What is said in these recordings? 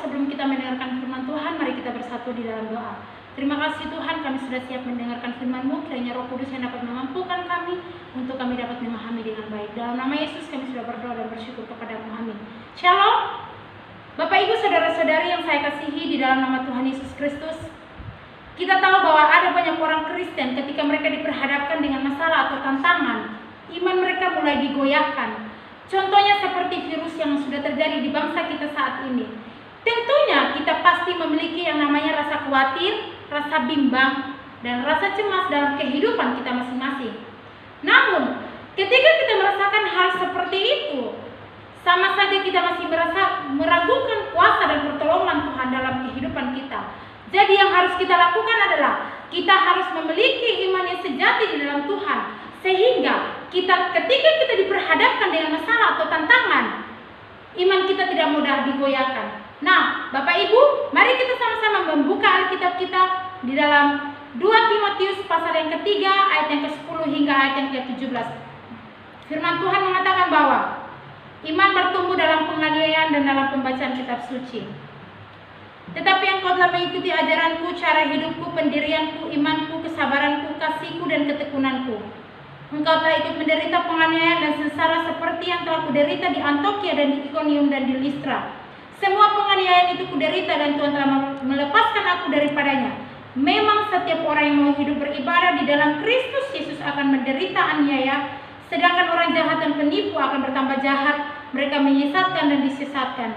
sebelum kita mendengarkan firman Tuhan, mari kita bersatu di dalam doa. Terima kasih Tuhan, kami sudah siap mendengarkan firman-Mu. Kiranya Roh Kudus yang dapat memampukan kami untuk kami dapat memahami dengan baik. Dalam nama Yesus kami sudah berdoa dan bersyukur kepada-Mu. Amin. Shalom. Bapak Ibu saudara-saudari yang saya kasihi di dalam nama Tuhan Yesus Kristus. Kita tahu bahwa ada banyak orang Kristen ketika mereka diperhadapkan dengan masalah atau tantangan, iman mereka mulai digoyahkan. Contohnya seperti virus yang sudah terjadi di bangsa kita saat ini. Tentunya kita pasti memiliki yang namanya rasa khawatir, rasa bimbang, dan rasa cemas dalam kehidupan kita masing-masing. Namun, ketika kita merasakan hal seperti itu, sama saja kita masih meragukan kuasa dan pertolongan Tuhan dalam kehidupan kita. Jadi yang harus kita lakukan adalah kita harus memiliki iman yang sejati di dalam Tuhan, sehingga ketika kita diperhadapkan dengan masalah atau tantangan, iman kita tidak mudah digoyahkan. Nah, Bapak Ibu, mari kita sama-sama membuka Alkitab kita di dalam 2 Timotius pasal yang ketiga, ayat yang ke-10 hingga ayat yang ke-17. Firman Tuhan mengatakan bahwa iman bertumbuh dalam penganiayaan dan dalam pembacaan kitab suci. Tetapi engkau telah mengikuti ajaranku, cara hidupku, pendirianku, imanku, kesabaranku, kasihku, dan ketekunanku. Engkau telah ikut menderita penganiayaan dan sengsara seperti yang telah kuderita di Antiokhia dan di Ikonium dan di Listra. Semua penganiayaan itu kuderita dan Tuhan telah melepaskan aku daripadanya. Memang setiap orang yang mau hidup beribadah di dalam Kristus Yesus akan menderita aniaya, sedangkan orang jahat dan penipu akan bertambah jahat, mereka menyesatkan dan disesatkan.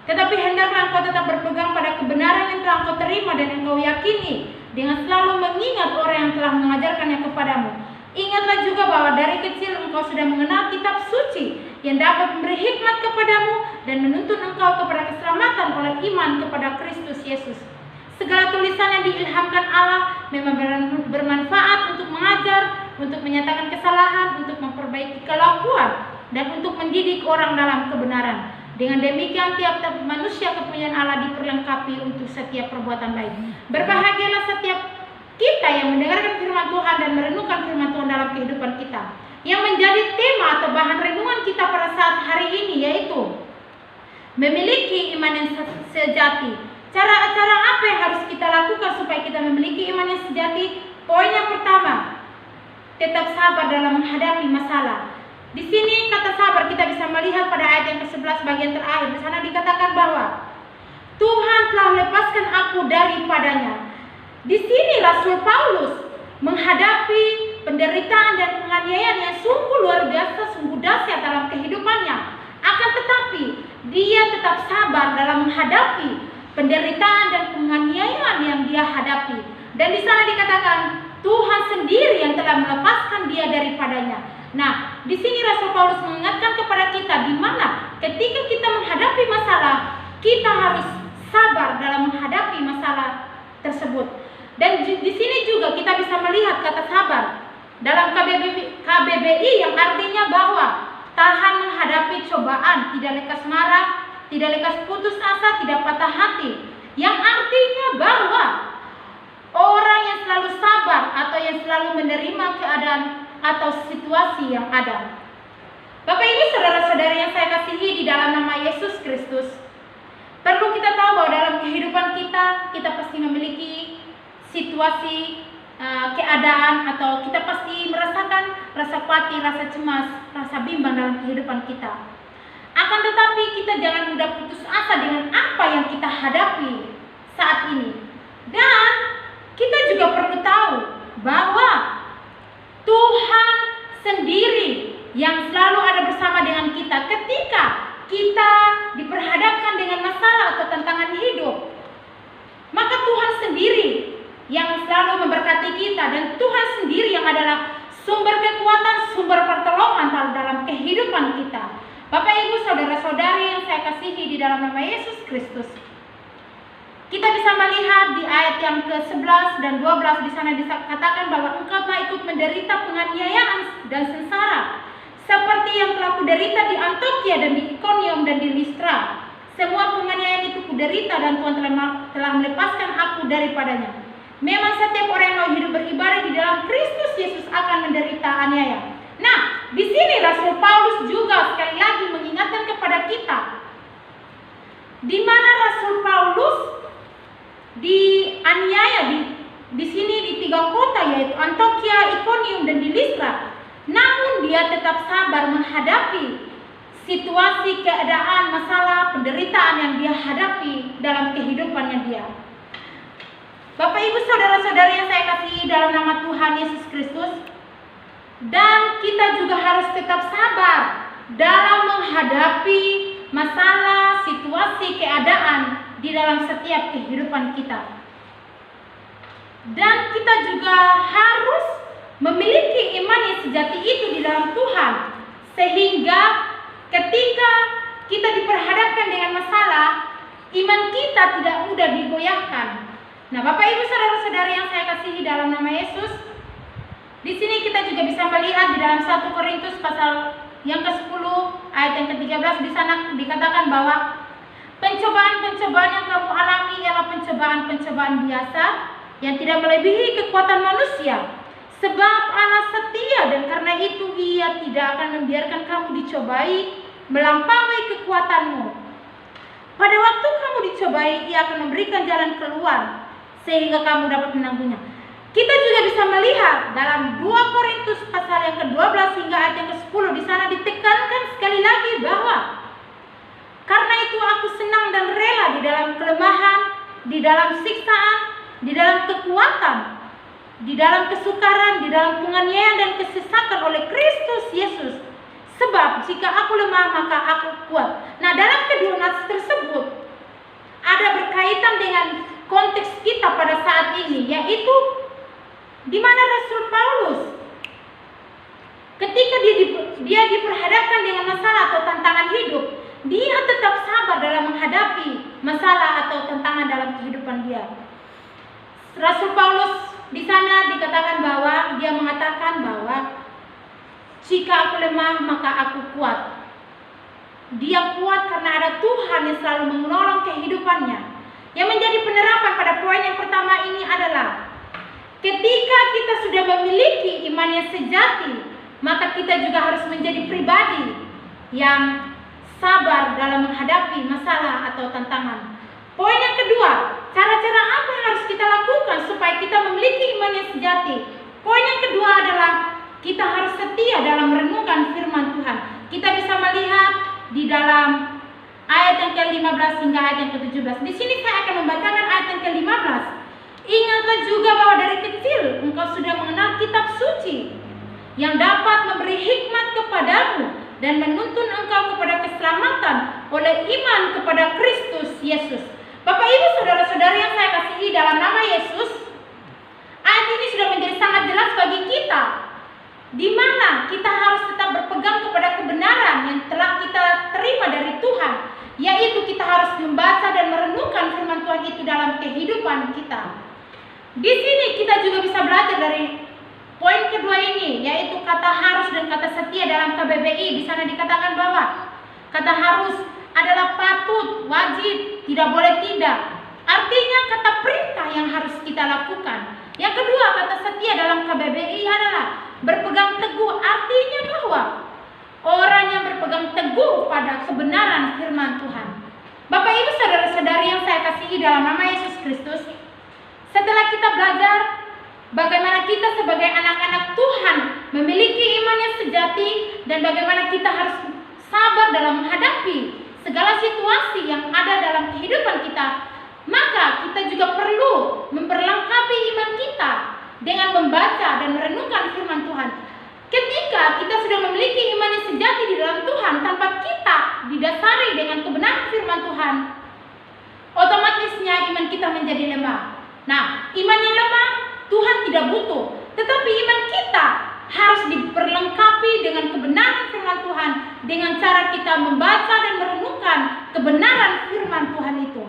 Tetapi hendaklah engkau tetap berpegang pada kebenaran yang telah engkau terima dan engkau yakini, dengan selalu mengingat orang yang telah mengajarkannya kepadamu. Ingatlah juga bahwa dari kecil engkau sudah mengenal kitab suci yang dapat memberi hikmat kepadamu dan menuntun engkau kepada keselamatan oleh iman kepada Kristus Yesus. Segala tulisan yang diilhamkan Allah memang bermanfaat untuk mengajar, untuk menyatakan kesalahan, untuk memperbaiki kelakuan, dan untuk mendidik orang dalam kebenaran. Dengan demikian tiap-tiap manusia kepunyaan Allah diperlengkapi untuk setiap perbuatan baik. Berbahagialah setiap kita yang mendengarkan firman Tuhan dan merenungkan firman Tuhan dalam kehidupan kita. Yang menjadi tema atau bahan renungan kita pada saat hari ini yaitu memiliki iman yang sejati. Cara-cara apa yang harus kita lakukan supaya kita memiliki iman yang sejati? Poin yang pertama, tetap sabar dalam menghadapi masalah. Di sini kata sabar kita bisa melihat pada ayat yang ke-11 bagian terakhir. Di sana dikatakan bahwa Tuhan telah melepaskan aku daripadanya. Di sini Rasul Paulus menghadapi penderitaan dan penganiayaan yang sungguh luar biasa, sungguh dahsyat dalam kehidupannya. Akan tetapi dia tetap sabar dalam menghadapi penderitaan dan penganiayaan yang dia hadapi. Dan di sana dikatakan Tuhan sendiri yang telah melepaskan dia daripadanya. Nah, di sini Rasul Paulus mengingatkan kepada kita di mana ketika kita menghadapi masalah, kita harus sabar dalam menghadapi masalah tersebut. Dan di sini juga kita bisa melihat kata sabar dalam KBBI yang artinya bahwa tahan menghadapi cobaan, tidak lekas marah, tidak lekas putus asa, tidak patah hati. Yang artinya bahwa orang yang selalu sabar atau yang selalu menerima keadaan atau situasi yang ada. Bapak Ibu saudara-saudari yang saya kasihi di dalam nama Yesus Kristus, perlu kita tahu bahwa dalam kehidupan kita pasti memiliki situasi, keadaan, atau kita pasti merasakan rasa khawatir, rasa cemas, rasa bimbang dalam kehidupan kita. Akan tetapi kita jangan mudah putus asa dengan apa yang kita hadapi saat ini. Dan kita juga perlu tahu bahwa Tuhan sendiri yang selalu ada bersama dengan kita ketika kita diperhadapkan dengan masalah atau tantangan hidup. Maka Tuhan sendiri yang selalu memberkati kita, dan Tuhan sendiri yang adalah sumber kekuatan, sumber pertolongan dalam kehidupan kita. Bapak Ibu saudara-saudari yang saya kasihi di dalam nama Yesus Kristus, kita bisa melihat di ayat yang ke-11 dan 12 di sana dikatakan bahwa engkau telah ikut menderita penganiayaan dan sengsara seperti yang telah kuderita di Antiokhia dan di Ikonium dan di Listra. Semua penganiayaan itu kuderita dan Tuhan telah melepaskan aku daripadanya. Memang setiap orang yang mau hidup beribadah di dalam Kristus Yesus akan menderita aniaya. Nah, di sini Rasul Paulus juga sekali lagi mengingatkan kepada kita di mana Rasul Paulus dianiaya di sini di 3 kota, yaitu Antiokhia, Ikonium, dan di Listra. Namun dia tetap sabar menghadapi situasi, keadaan, masalah, penderitaan yang dia hadapi dalam kehidupannya dia. Bapak Ibu saudara-saudari yang saya kasihi dalam nama Tuhan Yesus Kristus, dan kita juga harus tetap sabar dalam menghadapi masalah, situasi, keadaan di dalam setiap kehidupan kita. Dan kita juga harus memiliki iman yang sejati itu di dalam Tuhan, sehingga ketika kita diperhadapkan dengan masalah, iman kita tidak mudah digoyahkan. Nah, Bapak Ibu saudara-saudari yang saya kasihi dalam nama Yesus, di sini kita juga bisa melihat di dalam 1 Korintus pasal yang ke-10 ayat yang ke-13, di sana dikatakan bahwa pencobaan-pencobaan yang kamu alami ialah pencobaan-pencobaan biasa yang tidak melebihi kekuatan manusia. Sebab Allah setia, dan karena itu Ia tidak akan membiarkan kamu dicobai melampaui kekuatanmu. Pada waktu kamu dicobai, Ia akan memberikan jalan keluar sehingga kamu dapat menanggungnya. Kita juga bisa melihat dalam 2 Korintus pasal yang ke-12 hingga ayat yang ke-10, di sana ditekankan sekali lagi bahwa karena itu aku senang dan rela di dalam kelemahan, di dalam siksaan, di dalam kekuatan, di dalam kesukaran, di dalam penganiayaan dan kesesakan oleh Kristus Yesus. Sebab jika aku lemah maka aku kuat. Nah, dalam kedua nats tersebut ada berkaitan dengan konteks kita pada saat ini, yaitu di mana Rasul Paulus ketika dia diperhadapkan dengan masalah atau tantangan hidup, dia tetap sabar dalam menghadapi masalah atau tantangan dalam kehidupan dia. Rasul Paulus di sana dikatakan bahwa dia mengatakan bahwa jika aku lemah maka aku kuat. Dia kuat karena ada Tuhan yang selalu menolong kehidupannya. Yang menjadi penerapan pada poin yang pertama ini adalah ketika kita sudah memiliki iman yang sejati, maka kita juga harus menjadi pribadi yang sabar dalam menghadapi masalah atau tantangan. Poin yang kedua, cara-cara apa yang harus kita lakukan supaya kita memiliki iman yang sejati? Poin yang kedua adalah kita harus setia dalam merenungkan firman Tuhan. Kita bisa melihat di dalam ayat yang ke-15 hingga ayat yang ke-17. Di sini saya akan membacakan ayat yang ke-15. Ingatlah juga bahwa dari kecil engkau sudah mengenal kitab suci yang dapat memberi hikmat kepadamu dan menuntun engkau kepada keselamatan oleh iman kepada Kristus Yesus. Bapak Ibu saudara-saudari yang saya kasihi dalam nama Yesus, ayat ini sudah menjadi sangat jelas bagi kita, di mana kita harus tetap berpegang kepada kebenaran yang telah kita terima dari Tuhan, yaitu kita harus membaca dan merenungkan firman Tuhan itu dalam kehidupan kita. Di sini kita juga bisa belajar dari poin kedua ini, yaitu kata harus dan kata setia dalam KBBI. Di sana dikatakan bahwa kata harus adalah patut, wajib, tidak boleh tidak. Artinya kata perintah yang harus kita lakukan. Yang kedua, kata setia dalam KBBI adalah berpegang teguh. Artinya bahwa orang yang berpegang teguh pada kebenaran firman Tuhan. Bapak Ibu saudara-saudari yang saya kasihi dalam nama Yesus Kristus, setelah kita belajar bagaimana kita sebagai anak-anak Tuhan memiliki iman yang sejati dan bagaimana kita harus sabar dalam menghadapi segala situasi yang ada dalam kehidupan kita, maka kita juga perlu memperlengkapi iman kita dengan membaca dan merenungkan firman Tuhan. Ketika kita sudah memiliki iman yang sejati di dalam Tuhan tanpa kita didasari dengan kebenaran firman Tuhan, otomatisnya iman kita menjadi lemah. Nah, iman yang lemah Tuhan tidak butuh, tetapi iman kita harus diperlengkapi dengan kebenaran firman Tuhan, dengan cara kita membaca dan merenungkan kebenaran firman Tuhan itu.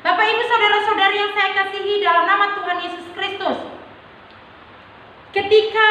Bapak Ibu saudara-saudari yang saya kasihi dalam nama Tuhan Yesus Kristus, ketika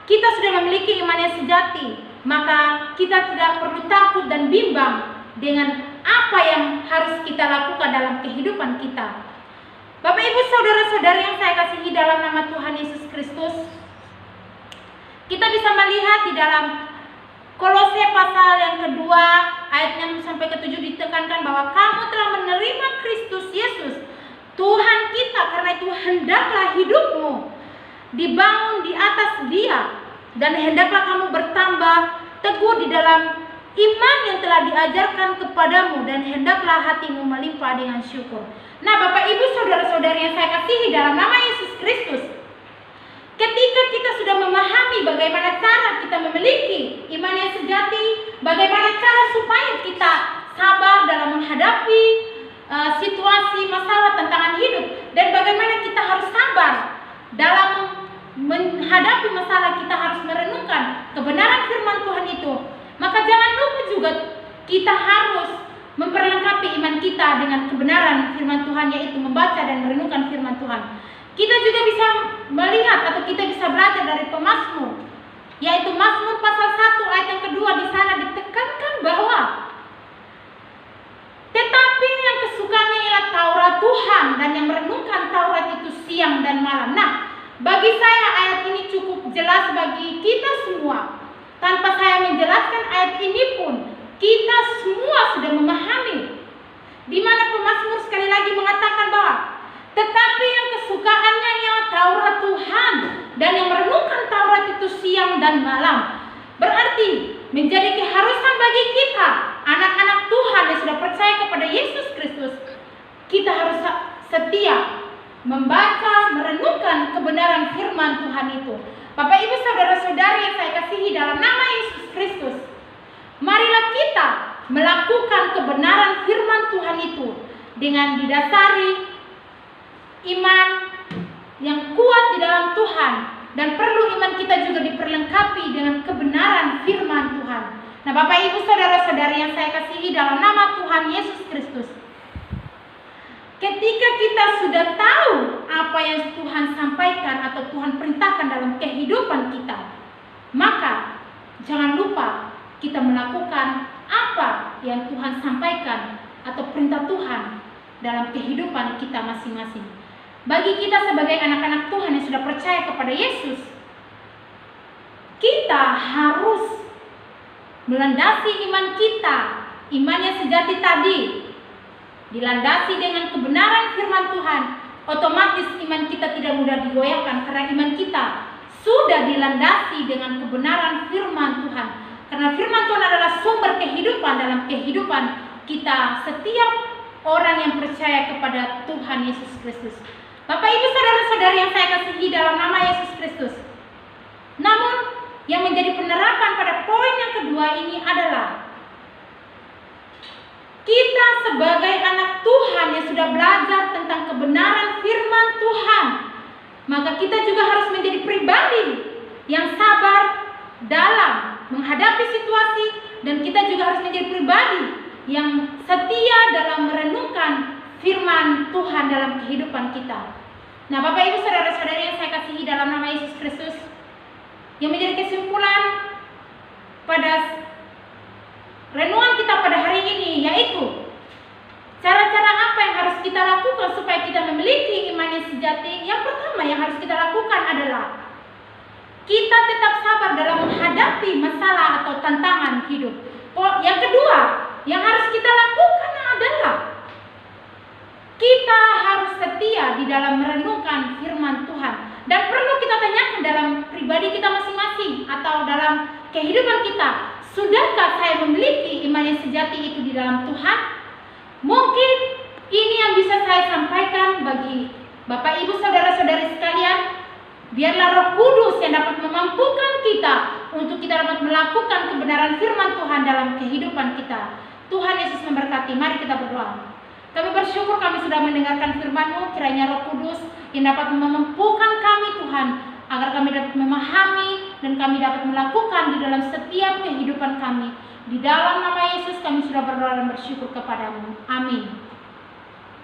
kita sudah memiliki iman yang sejati, maka kita tidak perlu takut dan bimbang dengan apa yang harus kita lakukan dalam kehidupan kita. Bapak Ibu saudara-saudari yang saya kasihi dalam nama Tuhan Yesus Kristus, kita bisa melihat di dalam Kolose pasal yang kedua ayat 6 sampai ke 7 ditekankan bahwa kamu telah menerima Kristus Yesus Tuhan kita, karena itu hendaklah hidupmu dibangun di atas Dia, dan hendaklah kamu bertambah teguh di dalam iman yang telah diajarkan kepadamu, dan hendaklah hatimu melimpah dengan syukur. Nah, Bapak Ibu saudara-saudari yang saya kasihi dalam nama Yesus Kristus, ketika kita sudah memahami bagaimana cara kita memiliki iman yang sejati, bagaimana cara supaya kita sabar dalam menghadapi situasi, masalah, tantangan hidup, dan bagaimana kita harus sabar dalam menghadapi masalah, kita harus merenungkan kebenaran firman Tuhan itu. Maka jangan lupa juga kita harus memperlengkapi iman kita dengan kebenaran firman Tuhan, yaitu membaca dan merenungkan firman Tuhan. Kita juga bisa melihat atau kita bisa belajar dari pemazmur, yaitu Mazmur pasal 1 ayat yang kedua. Di sana ditekankan bahwa tetapi yang kesukaannya ialah Taurat Tuhan, dan yang merenungkan Taurat itu siang dan malam. Nah, bagi saya ayat ini cukup jelas bagi kita semua. Tanpa saya menjelaskan ayat ini pun kita semua sudah memahami, di mana pemazmur sekali lagi mengatakan bahwa tetapi yang kesukaannya ialah Taurat Tuhan, dan yang merenungkan Taurat itu siang dan malam. Berarti menjadi keharusan bagi kita, anak-anak Tuhan yang sudah percaya kepada Yesus Kristus, kita harus setia membaca, merenungkan kebenaran firman Tuhan itu. Bapak Ibu saudara-saudari yang saya kasihi dalam nama Yesus Kristus, marilah kita melakukan kebenaran firman Tuhan itu dengan didasari iman yang kuat di dalam Tuhan, dan perlu iman kita juga diperlengkapi dengan kebenaran firman Tuhan. Nah, Bapak Ibu saudara-saudari yang saya kasihi dalam nama Tuhan Yesus Kristus, ketika kita sudah tahu apa yang Tuhan sampaikan atau Tuhan perintahkan dalam kehidupan kita, maka jangan lupa kita melakukan apa yang Tuhan sampaikan atau perintah Tuhan dalam kehidupan kita masing-masing. Bagi kita sebagai anak-anak Tuhan yang sudah percaya kepada Yesus, kita harus melandasi iman kita, iman yang sejati tadi, dilandasi dengan kebenaran firman Tuhan. Otomatis iman kita tidak mudah digoyahkan, karena iman kita sudah dilandasi dengan kebenaran firman Tuhan. Karena firman Tuhan adalah sumber kehidupan dalam kehidupan kita setiap orang yang percaya kepada Tuhan Yesus Kristus. Bapak Ibu saudara-saudari yang saya kasihi dalam nama Yesus Kristus, namun yang menjadi penerapan pada poin yang kedua ini adalah kita sebagai anak Tuhan yang sudah belajar tentang kebenaran firman Tuhan, maka kita juga harus menjadi pribadi yang sabar dalam menghadapi situasi, dan kita juga harus menjadi pribadi yang setia dalam merenungkan firman Tuhan dalam kehidupan kita. Nah, Bapak Ibu saudara-saudari yang saya kasihi dalam nama Yesus Kristus, yang menjadi kesimpulan pada renungan kita pada hari ini, yaitu cara-cara apa yang harus kita lakukan supaya kita memiliki iman yang sejati. Yang pertama yang harus kita lakukan adalah kita tetap sabar dalam menghadapi masalah atau tantangan hidup. Yang kedua yang harus kita lakukan adalah kita harus setia di dalam merenungkan firman Tuhan. Dan perlu kita tanyakan dalam pribadi kita masing-masing atau dalam kehidupan kita, sudahkah saya memiliki iman yang sejati itu di dalam Tuhan? Mungkin ini yang bisa saya sampaikan bagi Bapak Ibu saudara-saudari sekalian. Biarlah Roh Kudus yang dapat memampukan kita untuk kita dapat melakukan kebenaran firman Tuhan dalam kehidupan kita. Tuhan Yesus memberkati. Mari kita berdoa. Kami bersyukur kami sudah mendengarkan firman-Mu. Kiranya Roh Kudus yang dapat memampukan kami Tuhan, agar kami dapat memahami dan kami dapat melakukan di dalam setiap kehidupan kami. Di dalam nama Yesus kami sudah berdoa dan bersyukur kepadamu. Amin.